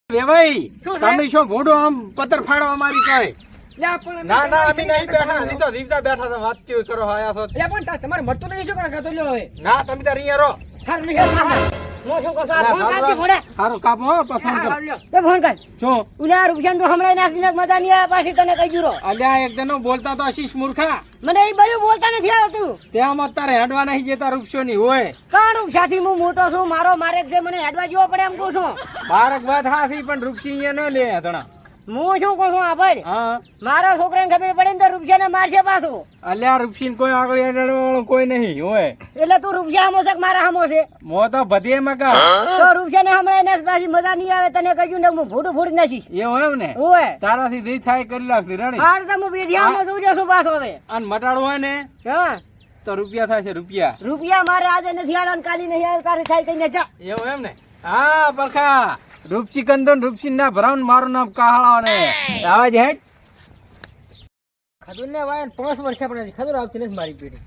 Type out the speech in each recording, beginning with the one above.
વેવાઈ તમે શું ભોડો આમ પત્તર ફાડો અમારી કહે ના ના અમે નહીં બેઠા નહીં તો રીવતા બેઠા હતા વાતચીત કરો આયા છો પણ તમારે મળતું નહીં શું કરે ખાતો લ્યો હવે ના તમે તાર અહીંયા રહો સારું કાપો હો ફોન કર ફોન કર શું ઉલા રૂપિયા તો હમણાં નાખીને મજા નહીં આવે પાછી તને કહી જુરો અલ્યા એક જણો બોલતા તો આશીષ મૂર્ખા મને એ બધું બોલતા નથી આવતું તેમાં તારે હેડવા નહીં જતા રૂપસો ની હોય કાં રૂપસાથી હું મોટો છું મારે છે મને હેડવા જેવો પડે એમ કહું છું બારક વાત હાથી પણ રૂપસી અહીંયા ન લે ધણા હું શું કહું છું આભાર હા મારા છોકરાને ખબર પડે ને તો રૂપિયા ને મારશે પાછું અલ્યા રૂપસી કોઈ આગળ હેડવાળો કોઈ નહીં હોય એટલે તું રૂપિયા હમો છે કે મારા હમો છે મો તો બધે મકા તો રૂપિયા ને હમણાં એને પાછી મજા નહીં આવે તને કહ્યું ને હું ભૂડું ફૂડ નાખીશ એવું એમ ને હોય તારાથી જે થાય કરી લાગતી રાણી હાર તો હું બેધિયામાં જોઉં છું પાછો હવે અને મટાડો હોય ને હા તો રૂપિયા થાય છે રૂપિયા મારે આજે નથી આડો ને કાલી નહીં આવે તારે થાય કઈ જા એવું એમ ને હા પરખા રૂપસી કંદો રૂપસી ના ભરાવ મારું નામ કાહળા ને આવાજ હેડ ખબર ને વાય 5 વર્ષ આપણે ખબર આવતી નથી મારી પેઢી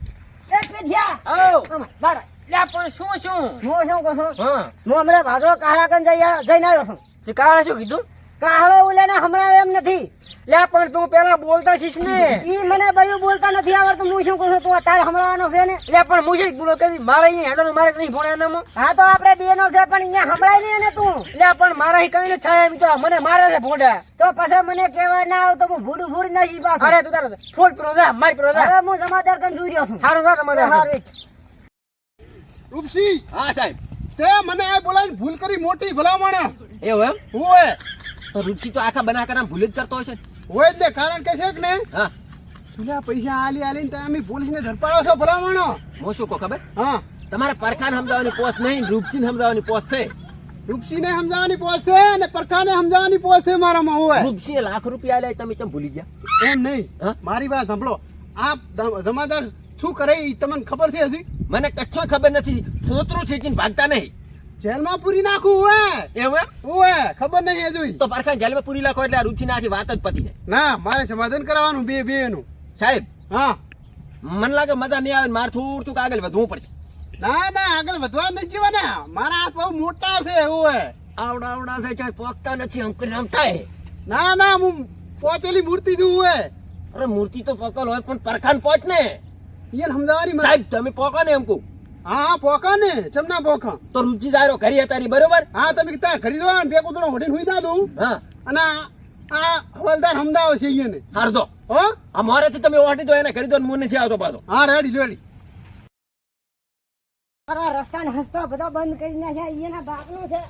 એક પેઢિયા આવ બાર લે પણ શું હું શું કહું છું હા હું હમણાં ભાગરો કાહળા કન જઈને આવ્યો છું તે કાહળા શું કીધું કાહળો ઉલેને હમણાં એમ નથી લે પણ તું પેલા બોલતા છીસ ને ઈ મને બયું બોલતા નથી આવડતું હું શું કહું છું તું અત્યારે હમણાંનો છે ને લે પણ મુજે બોલો કે મારે અહીંયા હેડો મારે નહીં ભણ્યા નામ હા તો આપણે બેનો છે પણ અહીંયા હમણાં નહીં ને તું લે પણ મારા કઈ ને છાયા એમ તો મને મારે છે ભોંડા તો પછી મને કહેવાય ના આવ તો હું ભૂડ નાખી પાછું અરે તું તારો ફોડ પરો જા મારી પરો જા હવે હું સમાચાર કન જોઈ રહ્યો છું સારું જા તમારે રૂપસી હા સાહેબ તે મને આ બોલાવીને ભૂલ કરી મોટી ભલામણ એવું એમ હોય તો રૂપસી તો આખા બનાકરા ભૂલ જ કરતો હશે હોય એટલે કારણ કે છે કે ને હા તુલા પૈસા આલીને તમે પોલીસને ધરપાડો છો ભલામણ હું શું કહું ખબર હા તમારે પરખાને સમજાવવાની પોસ્ટ નહીં રૂપસીને સમજાવવાની પોસ્ટ છે રૂપસીને સમજાવવાની પોસ્ટ છે અને પરખાને સમજાવવાની પોસ્ટ છે મારામાં હોય રૂપસીએ લાખ રૂપિયા આલ્યા તમે ચમ ભૂલી ગયા એમ નહીં હા? મારી વાત સાંભળો આ જમાદાર શું કરે ઈ તમને ખબર છે હજી મને કચ્છો ખબર નથી થોતરું છેકીને ભાગતા નહીં જેલમાં પૂરી નાખું હોય એવું એમ હોય ખબર નહીં હજુ તો પરખાને જેલમાં પૂરી લાખો એટલે આ રૂપસીને આખી વાત જ પતી જાય ના મારે સમાધાન કરાવવાનું બે નું સાહેબ હા મને લાગે મજા નહીં આવે મારે થોડું આગળ વધવું પડશે ના આગળ વધવા નથી જીવાના મારા હાથ બહુ મોટા છે હોય આવડા છે ચાય પોકતા નથી અંકુર આમ થાય ના હું પહોંચેલી મૂર્તિ છું હોય અરે મૂર્તિ તો પકલ હોય પણ પરખાન પહોંચ ને ઈયન સમજાવવાની મારે. સાહેબ તમે પોકો ને એમ કહું હા પોકા ને ચમના પોકા તો રૂચી જાયરો ઘરી તારી બરોબર હા તમે કીધા ખરીદો ને બે કૂતરો હોડીને હુઈ દઉં હા અને આ હવલદાર સમજાવે છે ઈયને હારદો હો આ મોરેથી તમે ઓટી દો એને કરી દો ને મું નથી આવતો પાછો હા રેડી અરે રસ્તાને હસતો બધો બંધ કરી નાખ્યા એના બાપનો છે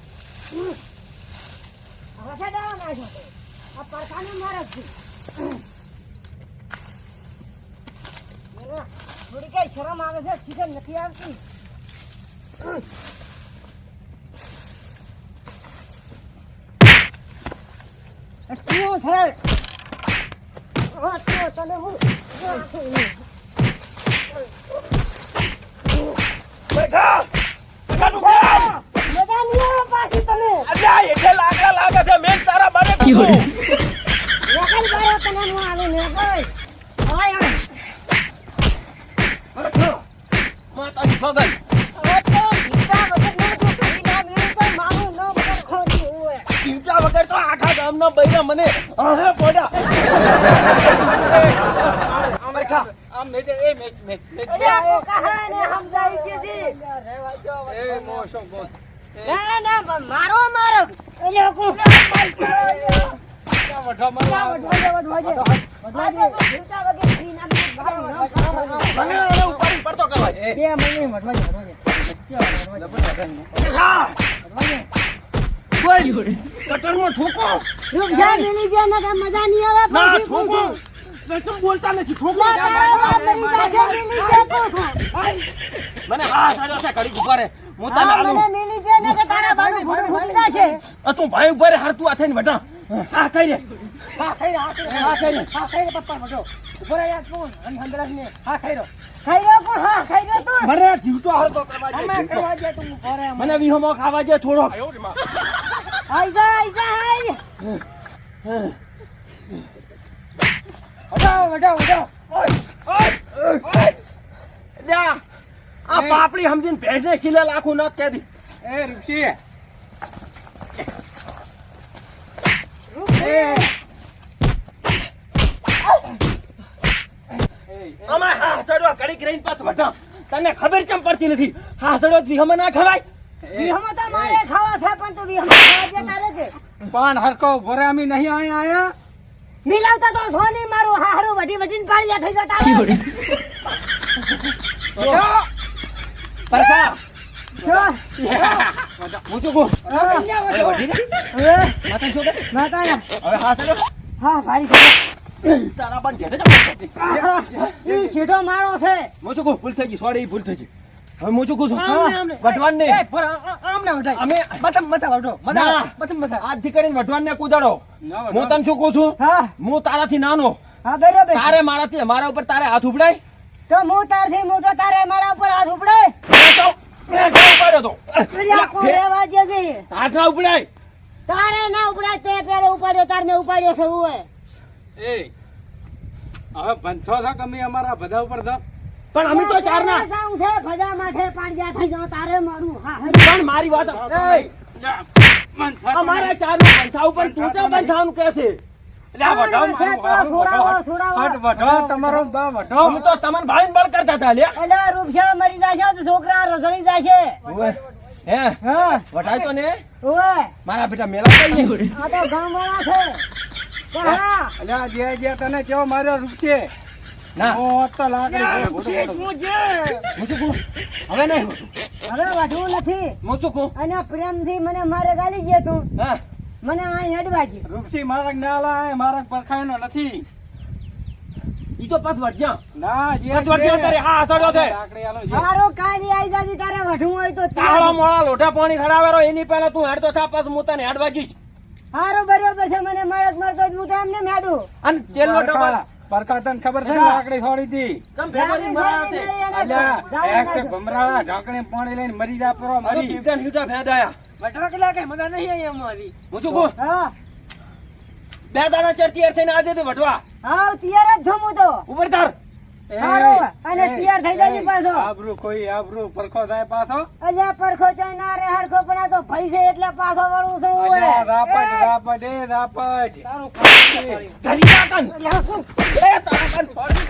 હવે દાવા નાખ્યો છે આ પરખાને મારે છે થોડી કઈ શરમ આવે છે ખીજન નથી આવતી શું છે તને હું વગર તો આખા ગામના બૈરા મને પોડા મારો મારો મજા નહીં આવે બોલતા નથી ઠોકો મને હા સાડો છે ઘડી ઉભા રે હું તને આલું તું ભાઈ ઉભા રે હાર તું આ થઈને વટા હા કઈ રે મને જીવતો હારતો કરવા દે મને વિહોમો ખાવા દે થોડો આ પાપડી સમજીને ભેંસને ખીલે લાખું ન કહી દી એ રૂપસી કરીને પાછ વઢા તને ખબર કેમ પડતી નથી હાસડો વિહમાં ના ખવાય વિહમાં તો મારે ખાવા છે પણ તું વિહમાં ખાવા જે તારે છે પણ હરકો ભરે અમે નહીં આયા મિલાવતા તો સોની મારું હારું વઢી વઢીને પાડી થઈ જતા તારે પરખા જો હું શું કહું અરે વઢી ને હવે માતા શું કે માતા હવે હાસડો હા ભારી છે તારા પણ ઘેડે જ ઈ છેટો મારો છે હું શું કહું ભૂલ થઈ ગઈ સોરી ભૂલ થઈ ગઈ હવે હું શું કહું છું વઢવાન ને અમે આજથી કરીને વઢવાન ને કુદાડો હું તને શું કહું છું હા હું તારાથી નાનો હા બરોબર તારે મારા ઉપર તારે હાથ ઉપડાય તો હું તારથી મોટો તારે મારા ઉપર હાથ ઉપડે ઉપાડ્યો તો પેલા કોણ રહેવા જે છે હાથ ના ઉપડાય તારે ના ઉપડાય તે પેલો ઉપાડ્યો તાર મેં ઉપાડ્યો છે હું એ હવે બંધો થા કમી અમારા બધા ઉપર થા પણ અમે તો ચાર ના જાઉં છે ભજા માથે પાણ્યા થઈ જાવ તારે મારું હા પણ મારી વાત અમારા ચાર નો પૈસા ઉપર તું તો બંધાવાનું કે છે તમારો બા વઢો અમે તો તમને ભાઈને બળ કરતા હતા લે અલા રૂપસા મરી જાશે તો છોકરા રસડી જાશે હે હા વટાય તો ને ઓએ મારા બેટા મેલા કઈ આ તો ગામવાળા છે કહા અલ્યા જે તને કેવો માર્યો રૂપસે ના ઓ તો લાકડી હું શું કહું હવે નહીં હવે વાઢવું નથી હું શું કહું અને પ્રેમથી મને મારે ગાલી ગયા તું હા મને અહીં હેડવા ગઈ રૂપસી મારા ના લાય મારા પરખાયનો નથી ઈ તો પાછ વટજા ના જે પાછ વટજા તારે હા સડ્યો છે લાકડી આલો છે મારો કાલી આઈ જાજી તારે વઢવું હોય તો તાળા મોળા લોઢા પાણી ખડાવેરો એની પહેલા તું હેડતો થા પાછ હું તને હેડવા જઈશ હારો બરોબર છે મને મળત મળતો જ હું તો એમને મેડું અને તેલનો ડબ્બા પરખા તને ખબર છે ને લાકડી છોડી હતી કમ ફેરવાની મરા છે અલ્યા એક તો ભમરાળા ઢાંકણે પાણી લઈને મરી જા પરો મરી મરી હીટા હીટા ફેદાયા હું શું કહું હા બે દાડા ચડતી યાર થઈને આજે વટવા હા તૈયાર જ છું હું તો ઉપર તાર હારો અને તૈયાર થઈ જાય પાછો આબરૂ કોઈ આબરૂ પરખો થાય પાછો અલ્યા પરખો ચાઈ ના રે હરખો પણ આ તો પૈસે એટલે પાછો વળું છું અલ્યા ઓય રાપટ રાપટ એ રાપટ ધરી કાકન એ તારા કાન ફોડ